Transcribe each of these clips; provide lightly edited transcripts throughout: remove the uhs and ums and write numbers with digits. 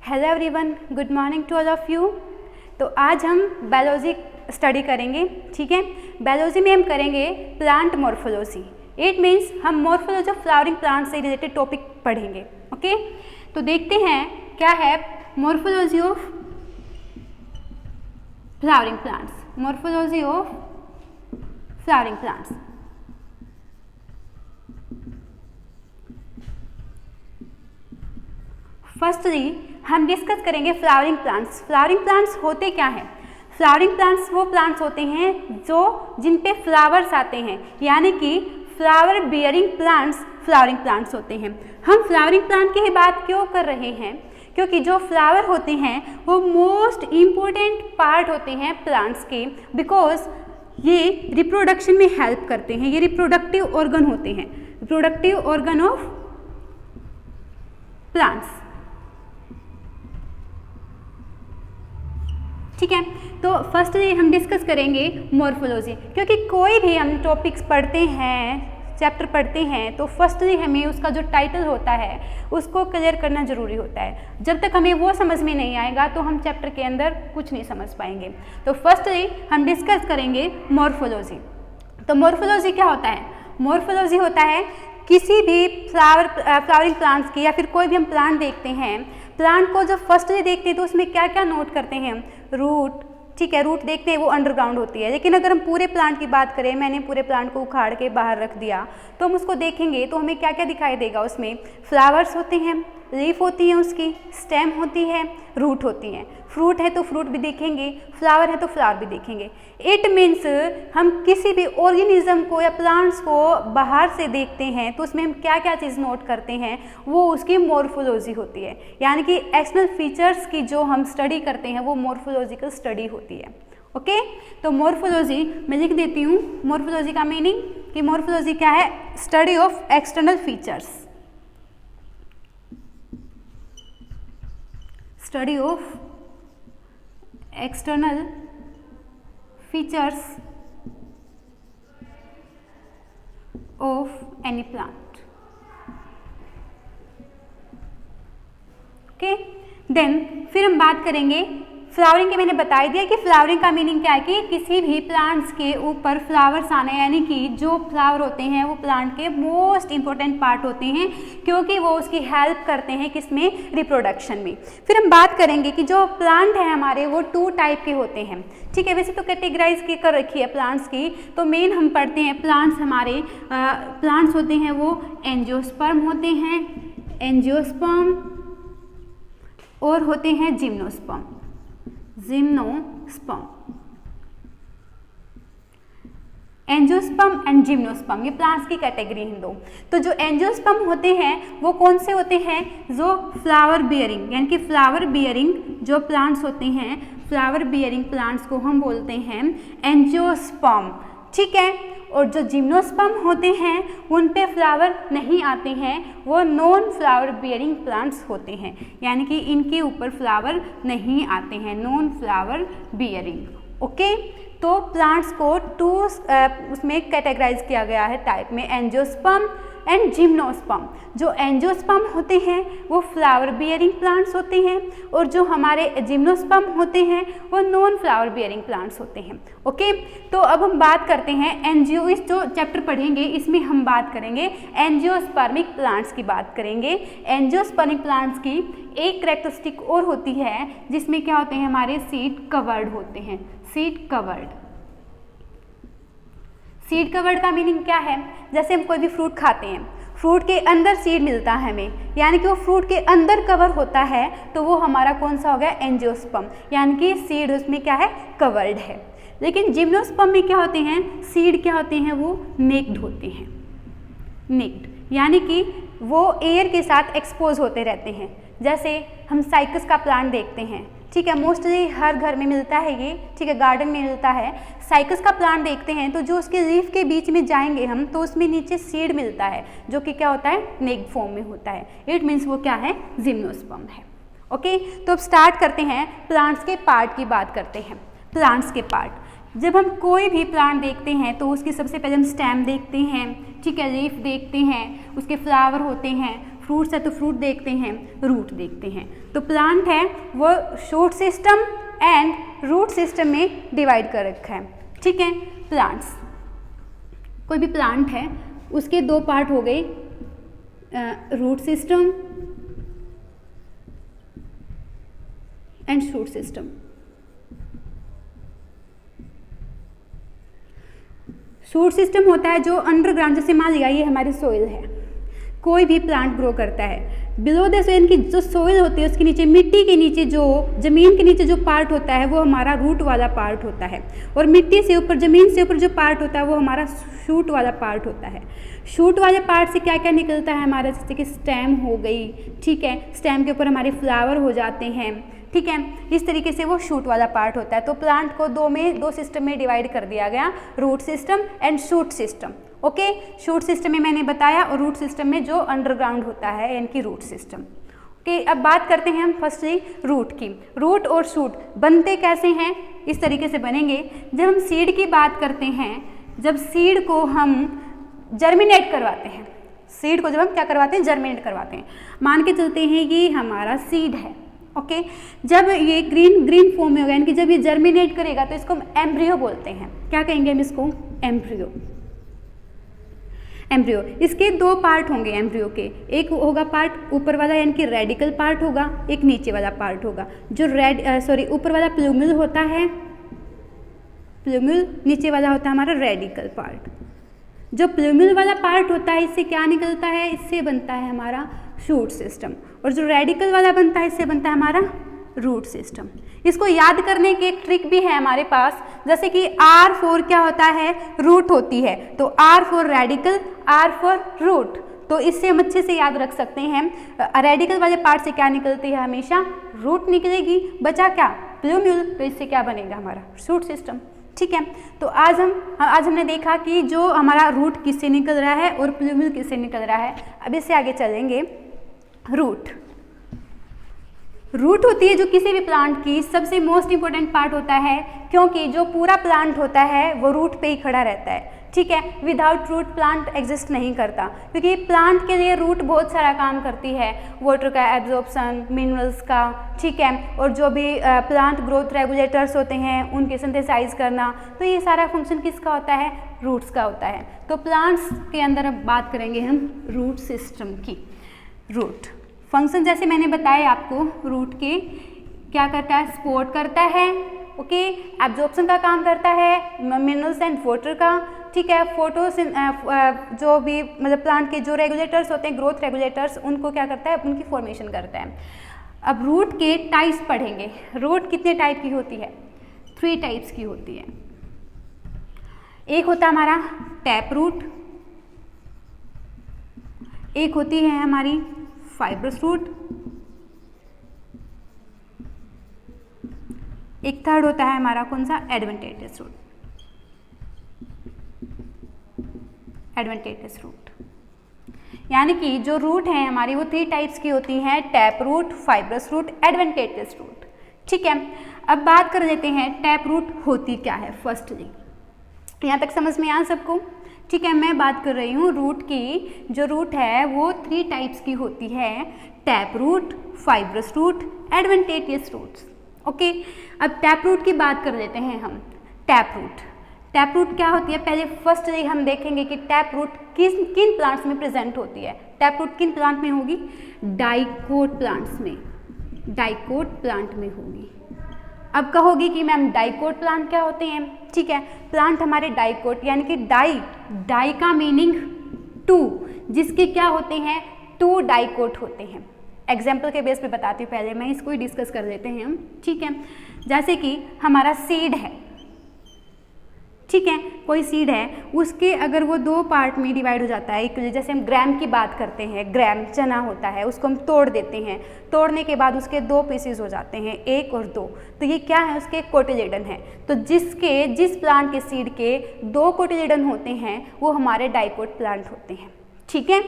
Hello everyone, good morning to all of you. तो आज हम बायोलॉजी स्टडी करेंगे, ठीक है। बायोलॉजी में हम करेंगे प्लांट मॉर्फोलॉजी। इट मीन्स हम मॉर्फोलॉजी ऑफ फ्लावरिंग प्लांट से रिलेटेड टॉपिक पढ़ेंगे, ओके। तो देखते हैं क्या है morphology of flowering plants. Morphology of flowering plants. Firstly हम डिस्कस करेंगे फ्लावरिंग प्लांट्स। फ्लावरिंग प्लांट्स होते क्या हैं? फ्लावरिंग प्लांट्स वो प्लांट्स होते हैं जो जिन पे फ्लावर्स आते हैं, यानी कि flower bearing plants flowering plants होते हैं। हम फ्लावरिंग प्लांट की ही बात क्यों कर रहे हैं? क्योंकि जो फ्लावर होते हैं वो मोस्ट इम्पोर्टेंट पार्ट होते हैं प्लांट्स के, बिकॉज ये रिप्रोडक्शन में हेल्प करते हैं। ये रिप्रोडक्टिव ऑर्गन होते हैं, रिप्रोडक्टिव ऑर्गन ऑफ प्लांट्स, ठीक है। तो फर्स्टली हम डिस्कस करेंगे मॉर्फोलॉजी, क्योंकि कोई भी हम टॉपिक्स पढ़ते हैं, चैप्टर पढ़ते हैं, तो फर्स्टली हमें उसका जो टाइटल होता है उसको क्लियर करना ज़रूरी होता है। जब तक हमें वो समझ में नहीं आएगा तो हम चैप्टर के अंदर कुछ नहीं समझ पाएंगे। तो फर्स्टली हम डिस्कस करेंगे मॉर्फोलॉजी। तो मॉर्फोलॉजी क्या होता है? मॉर्फोलॉजी होता है किसी भी फ्लावरिंग प्लांट्स की, या फिर कोई भी हम प्लांट देखते हैं, प्लांट को जब फर्स्टली देखते हैं तो उसमें क्या क्या नोट करते हैं? रूट, ठीक है, रूट देखते हैं, वो अंडरग्राउंड होती है। लेकिन अगर हम पूरे प्लांट की बात करें, मैंने पूरे प्लांट को उखाड़ के बाहर रख दिया, तो हम उसको देखेंगे तो हमें क्या क्या दिखाई देगा? उसमें फ्लावर्स होते हैं, लीफ होती है, उसकी स्टेम होती है, रूट होती हैं। फ्रूट है तो फ्रूट भी देखेंगे, फ्लावर है तो फ्लावर भी देखेंगे। इट मीन्स हम किसी भी ऑर्गेनिज्म को या प्लांट्स को बाहर से देखते हैं तो उसमें हम क्या क्या चीज़ नोट करते हैं, वो उसकी मॉर्फोलॉजी होती है। यानी कि एक्सटर्नल फीचर्स की जो हम स्टडी करते हैं वो मॉर्फोलॉजिकल स्टडी होती है, ओके। तो मॉर्फोलॉजी मैं लिख देती हूँ। मॉर्फोलॉजी का मीनिंग कि मॉर्फोलॉजी क्या है? Study of external features, study of external features of any plant, okay। then फिर हम बात करेंगे फ्लावरिंग के। मैंने बता ही दिया कि फ्लावरिंग का मीनिंग क्या है कि किसी भी प्लांट्स के ऊपर फ्लावर्स आने, यानी कि जो फ्लावर होते हैं वो प्लांट के मोस्ट इंपॉर्टेंट पार्ट होते हैं, क्योंकि वो उसकी हेल्प करते हैं किसमें? रिप्रोडक्शन में। फिर हम बात करेंगे कि जो प्लांट है हमारे वो 2 टाइप के होते हैं, ठीक है। वैसे तो कैटेगराइज की कर रखी है प्लांट्स की, तो मेन हम पढ़ते हैं प्लांट्स हमारे प्लांट्स होते हैं वो एंजियोस्पर्म होते हैं, एंजियोस्पर्म, और होते हैं gymnosperm, gymnosperm. Angiosperm and gymnosperm, ये प्लांट्स की कैटेगरी हैं दो। तो जो एंजियोस्पर्म होते हैं वो कौन से होते हैं? जो फ्लावर बियरिंग, यानी कि फ्लावर बियरिंग जो प्लांट्स होते हैं, फ्लावर बियरिंग प्लांट्स को हम बोलते हैं एंजियोस्पर्म, ठीक है। और जो जिम्नोस्पर्म होते हैं उन पे फ्लावर नहीं आते हैं, वो नॉन फ्लावर बियरिंग प्लांट्स होते हैं, यानी कि इनके ऊपर फ्लावर नहीं आते हैं, नॉन फ्लावर बियरिंग, ओके। तो प्लांट्स को 2 उसमें कैटेगराइज किया गया है टाइप में, एंजियोस्पर्म एंड जिम्नोस्पर्म। जो एंजियोस्पर्म होते हैं वो फ्लावर बियरिंग प्लांट्स होते हैं, और जो हमारे जिम्नोस्पर्म होते हैं वो नॉन फ्लावर बियरिंग प्लांट्स होते हैं, ओके। तो अब हम बात करते हैं इस जो चैप्टर पढ़ेंगे इसमें हम बात करेंगे एंजियोस्पर्मिक प्लांट्स की बात करेंगे। एंजियोस्पर्मिक प्लांट्स की एक कैरेक्टरिस्टिक और होती है जिसमें क्या होते हैं? हमारे सीड कवर्ड होते हैं, सीड कवर्ड। सीड कवर्ड का मीनिंग क्या है? जैसे हम कोई भी फ्रूट खाते हैं, फ्रूट के अंदर सीड मिलता है हमें, यानी कि वो फ्रूट के अंदर कवर होता है, तो वो हमारा कौन सा हो गया? एंजियोस्पर्म, यानी कि सीड उसमें क्या है? कवर्ड है। लेकिन जिम्नोस्पर्म में क्या होते हैं? सीड क्या होते हैं? वो नेक्ड होते हैं, नेक्ड, यानी कि वो एयर के साथ एक्सपोज होते रहते हैं। जैसे हम साइकस का प्लांट देखते हैं, ठीक है, मोस्टली हर घर में मिलता है ये, ठीक है, गार्डन में मिलता है। साइकस का प्लांट देखते हैं तो जो उसके लीफ के बीच में जाएंगे हम तो उसमें नीचे सीड मिलता है, जो कि क्या होता है? नेक्ड फॉर्म में होता है। इट मीन्स वो क्या है? जिम्नोस्पर्म है, ओके। तो अब स्टार्ट करते हैं, प्लांट्स के पार्ट की बात करते हैं। प्लांट्स के पार्ट, जब हम कोई भी प्लांट देखते हैं तो उसकी सबसे पहले हम स्टेम देखते हैं, ठीक है, लीफ देखते हैं, उसके फ्लावर होते हैं, फ्रूट्स है तो फ्रूट देखते हैं, रूट देखते हैं। तो प्लांट है वो shoot system and root system में डिवाइड कर रखा है, ठीक है। प्लांट्स, कोई भी प्लांट है उसके दो पार्ट हो गए, root system and shoot system. Shoot system होता है जो अंडरग्राउंड, जैसे मान लिया ये हमारी सोइल है, कोई भी प्लांट ग्रो करता है बिलो द सोइल की जो सोइल होती है उसके नीचे, मिट्टी के नीचे, जो ज़मीन के नीचे जो पार्ट होता है वो हमारा रूट वाला पार्ट होता है, और मिट्टी से ऊपर, ज़मीन से ऊपर जो पार्ट होता है वो हमारा शूट वाला पार्ट होता है। शूट वाले पार्ट से क्या क्या निकलता है हमारा, जैसे कि स्टेम हो गई, ठीक है, स्टेम के ऊपर हमारे फ्लावर हो जाते हैं, ठीक है, इस तरीके से वो शूट वाला पार्ट होता है। तो प्लांट को दो सिस्टम में डिवाइड कर दिया गया, root system and shoot system. Okay, shoot system में मैंने बताया, और रूट सिस्टम में जो अंडरग्राउंड होता है यानी कि रूट सिस्टम। ओके, अब बात करते हैं हम फर्स्टली रूट की। रूट और शूट बनते कैसे हैं, इस तरीके से बनेंगे। जब हम सीड की बात करते हैं, जब सीड को हम जर्मिनेट करवाते हैं, सीड को जब हम क्या करवाते हैं, जर्मिनेट करवाते हैं, मान के चलते हैं ये हमारा सीड है। ओके, जब ये ग्रीन फॉर्म में होगा, यानी कि जब ये जर्मिनेट करेगा तो इसको हम एम्ब्रियो बोलते हैं। क्या कहेंगे हम इसको, एम्ब्रियो। एम्ब्रियो, इसके दो पार्ट होंगे एम्ब्रियो के, एक होगा पार्ट ऊपर वाला यानी कि रेडिकल पार्ट होगा, एक नीचे वाला पार्ट होगा। जो ऊपर वाला प्लूमिल होता है, प्लूमिल, नीचे वाला होता है हमारा रेडिकल पार्ट। जो प्लूमिल वाला पार्ट होता है इससे क्या निकलता है, इससे बनता है हमारा शूट सिस्टम, और जो रेडिकल वाला बनता है इससे बनता है हमारा रूट सिस्टम। इसको याद करने की एक ट्रिक भी है हमारे पास, जैसे कि R4 क्या होता है, रूट होती है, तो R for radical, R for root, तो इससे हम अच्छे से याद रख सकते हैं। रेडिकल वाले पार्ट से क्या निकलती है, हमेशा रूट निकलेगी, बचा क्या, प्लूम्यूल, तो इससे क्या बनेगा हमारा शूट सिस्टम, ठीक है। तो आज हमने देखा कि जो हमारा रूट किससे निकल रहा है और प्लूम्यूल किससे निकल रहा है। अब इससे आगे चलेंगे। रूट होती है जो किसी भी प्लांट की सबसे मोस्ट इंपॉर्टेंट पार्ट होता है, क्योंकि जो पूरा प्लांट होता है वो रूट पे ही खड़ा रहता है, ठीक है। विदाउट रूट प्लांट एग्जिस्ट नहीं करता, क्योंकि प्लांट के लिए रूट बहुत सारा काम करती है, वाटर का एब्जॉर्प्शन, मिनरल्स का, ठीक है, और जो भी प्लांट ग्रोथ रेगुलेटर्स होते हैं उनके सिंथेसाइज करना, तो ये सारा फंक्शन किसका होता है, रूट्स का होता है। तो प्लांट्स के अंदर अब बात करेंगे हम रूट सिस्टम की। रूट फंक्शन जैसे मैंने बताया आपको, रूट के क्या करता है, सपोर्ट करता है, ओके, एब्जॉर्प्शन का काम करता है, मिनरल्स एंड वाटर का, ठीक है, जो भी मतलब प्लांट के जो रेगुलेटर्स होते हैं, ग्रोथ रेगुलेटर्स, उनको क्या करता है, उनकी फॉर्मेशन करता है। अब रूट के टाइप्स पढ़ेंगे। रूट कितने टाइप की होती है, 3 टाइप्स की होती है। एक होता है हमारा टैप रूट, एक होती है हमारी फाइब्रस रूट, एक थर्ड होता है हमारा कौन सा, एडवेंटेटियस रूट। एडवेंटेटियस रूट यानी कि जो रूट है हमारी वो 3 टाइप्स की होती हैं, tap root, fibrous root, adventitious root, ठीक है। अब बात कर लेते हैं टैप रूट होती क्या है। फर्स्टली यहाँ तक समझ में आया सबको, ठीक है। मैं बात कर रही हूँ रूट की, जो रूट है वो 3 टाइप्स की होती है, tap root, fibrous root, adventitious roots, okay. अब टैप रूट की बात कर लेते हैं हम। टैप रूट क्या होती है, पहले फर्स्टली हम देखेंगे कि टैप रूट किन प्लांट्स में प्रेजेंट होती है। टैप रूट किन प्लांट में होगी, डाइकोट प्लांट्स में, डाइकोट प्लांट में होगी। अब कहोगी कि मैम डाइकोट प्लांट क्या होते हैं, ठीक है। प्लांट हमारे डाइकोट यानी कि डाई का मीनिंग 2, जिसके क्या होते हैं, 2 डाइकोट होते हैं। एग्जाम्पल के बेस पे बताती हूँ, पहले मैं इसको ही डिस्कस कर लेते हैं हम, ठीक है। जैसे कि हमारा सीड है, ठीक है, कोई सीड है, उसके अगर वो 2 पार्ट में डिवाइड हो जाता है, एक जैसे हम ग्राम की बात करते हैं, ग्राम चना होता है, उसको हम तोड़ देते हैं, तोड़ने के बाद उसके 2 पीसेस हो जाते हैं, 1 और 2, तो ये क्या है, उसके कोटिलेडन है। तो जिस प्लांट के सीड के 2 कोटिलेडन होते हैं वो हमारे डाइकोट प्लांट होते हैं, ठीक है।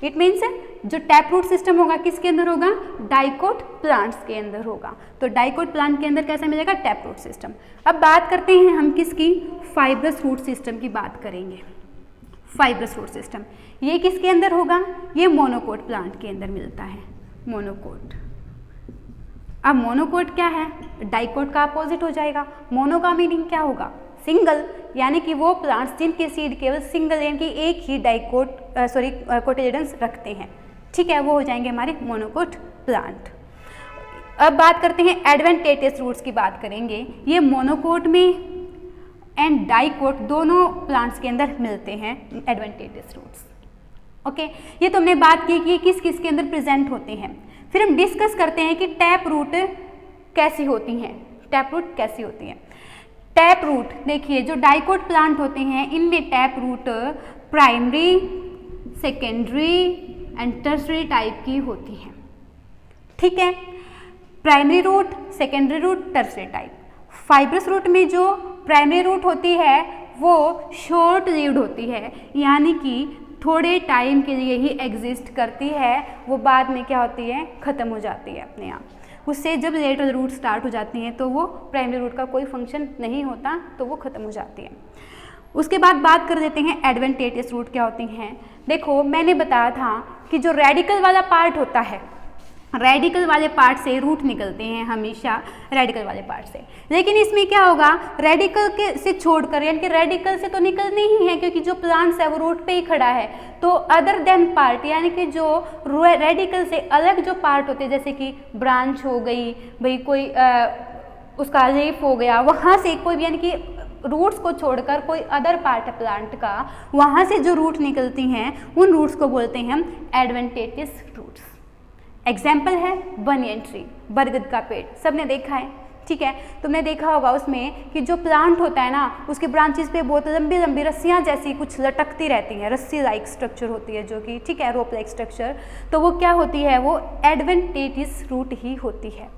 इट मीन्स जो टैप रूट सिस्टम होगा किसके अंदर होगा, डाइकोट प्लांट्स के अंदर होगा। तो डाइकोट प्लांट के अंदर कैसा मिलेगा, टैप रूट सिस्टम। अब बात करते हैं हम किसकी, फाइब्रस रूट सिस्टम की बात करेंगे। Fibrous root system. ये किसके अंदर होगा? ये मोनोकोट प्लांट के अंदर मिलता है, मोनोकोट। अब मोनोकोट क्या है? डाइकोट का अपोजिट हो जाएगा। मोनो का मीनिंग क्या होगा? सिंगल, यानी कि वो प्लांट्स जिनके सीड केवल सिंगल यानी कि एक ही डाइकोट कोटिलेडन्स रखते हैं, ठीक है, वो हो जाएंगे हमारे मोनोकोट प्लांट। अब बात करते हैं एडवेंटेटियस रूट्स की बात करेंगे। ये मोनोकोट में एंड डाइकोट दोनों प्लांट्स के अंदर मिलते हैं एडवेंटेटियस रूट्स। ओके, ये तो हमने बात की कि किस किस के अंदर प्रेजेंट होते हैं। फिर हम डिस्कस करते हैं कि टैप रूट कैसी होती हैं। टैप रूट कैसी होती हैं? टैप रूट देखिए, जो डाइकोट प्लांट होते हैं इनमें tap root primary, secondary and tertiary type की होती हैं, ठीक है। Primary root, secondary root, tertiary type. Fibrous root में जो प्राइमरी रूट होती है वो शॉर्ट लिव्ड होती है, यानी कि थोड़े टाइम के लिए ही एग्जिस्ट करती है, वो बाद में क्या होती है? ख़त्म हो जाती है अपने आप। उससे जब लेटर रूट स्टार्ट हो जाती हैं तो वो प्राइमरी रूट का कोई फंक्शन नहीं होता, तो वो ख़त्म हो जाती है। उसके बाद बात कर लेते हैं एडवेंटेटियस रूट क्या होती हैं। देखो, मैंने बताया था कि जो रेडिकल वाला पार्ट होता है, रेडिकल वाले पार्ट से रूट निकलते हैं हमेशा, रेडिकल वाले पार्ट से। लेकिन इसमें क्या होगा? रेडिकल के से छोड़कर, यानी कि रेडिकल से तो निकलने ही है क्योंकि जो प्लांट्स है वो रूट पे ही खड़ा है, तो अदर देन पार्ट, यानी कि जो रेडिकल से अलग जो पार्ट होते हैं, जैसे कि ब्रांच हो गई, भाई कोई उसका लीफ हो गया, वहाँ से कोई भी, यानी कि रूट्स को छोड़कर कोई अदर पार्ट है प्लांट का, वहाँ से जो रूट निकलती हैं उन रूट्स को बोलते हैं हम एडवेंटेटियस रूट्स। एग्जाम्पल है बनियन ट्री, बरगद का पेड़, सबने देखा है, ठीक है। तुमने देखा होगा उसमें कि जो प्लांट होता है ना, उसके ब्रांचेस पे बहुत लंबी लंबी रस्सियाँ जैसी कुछ लटकती रहती हैं, रस्सी लाइक स्ट्रक्चर होती है जो कि, ठीक है, रोप लाइक स्ट्रक्चर, तो वो क्या होती है? वो एडवेंटेटियस रूट ही होती है।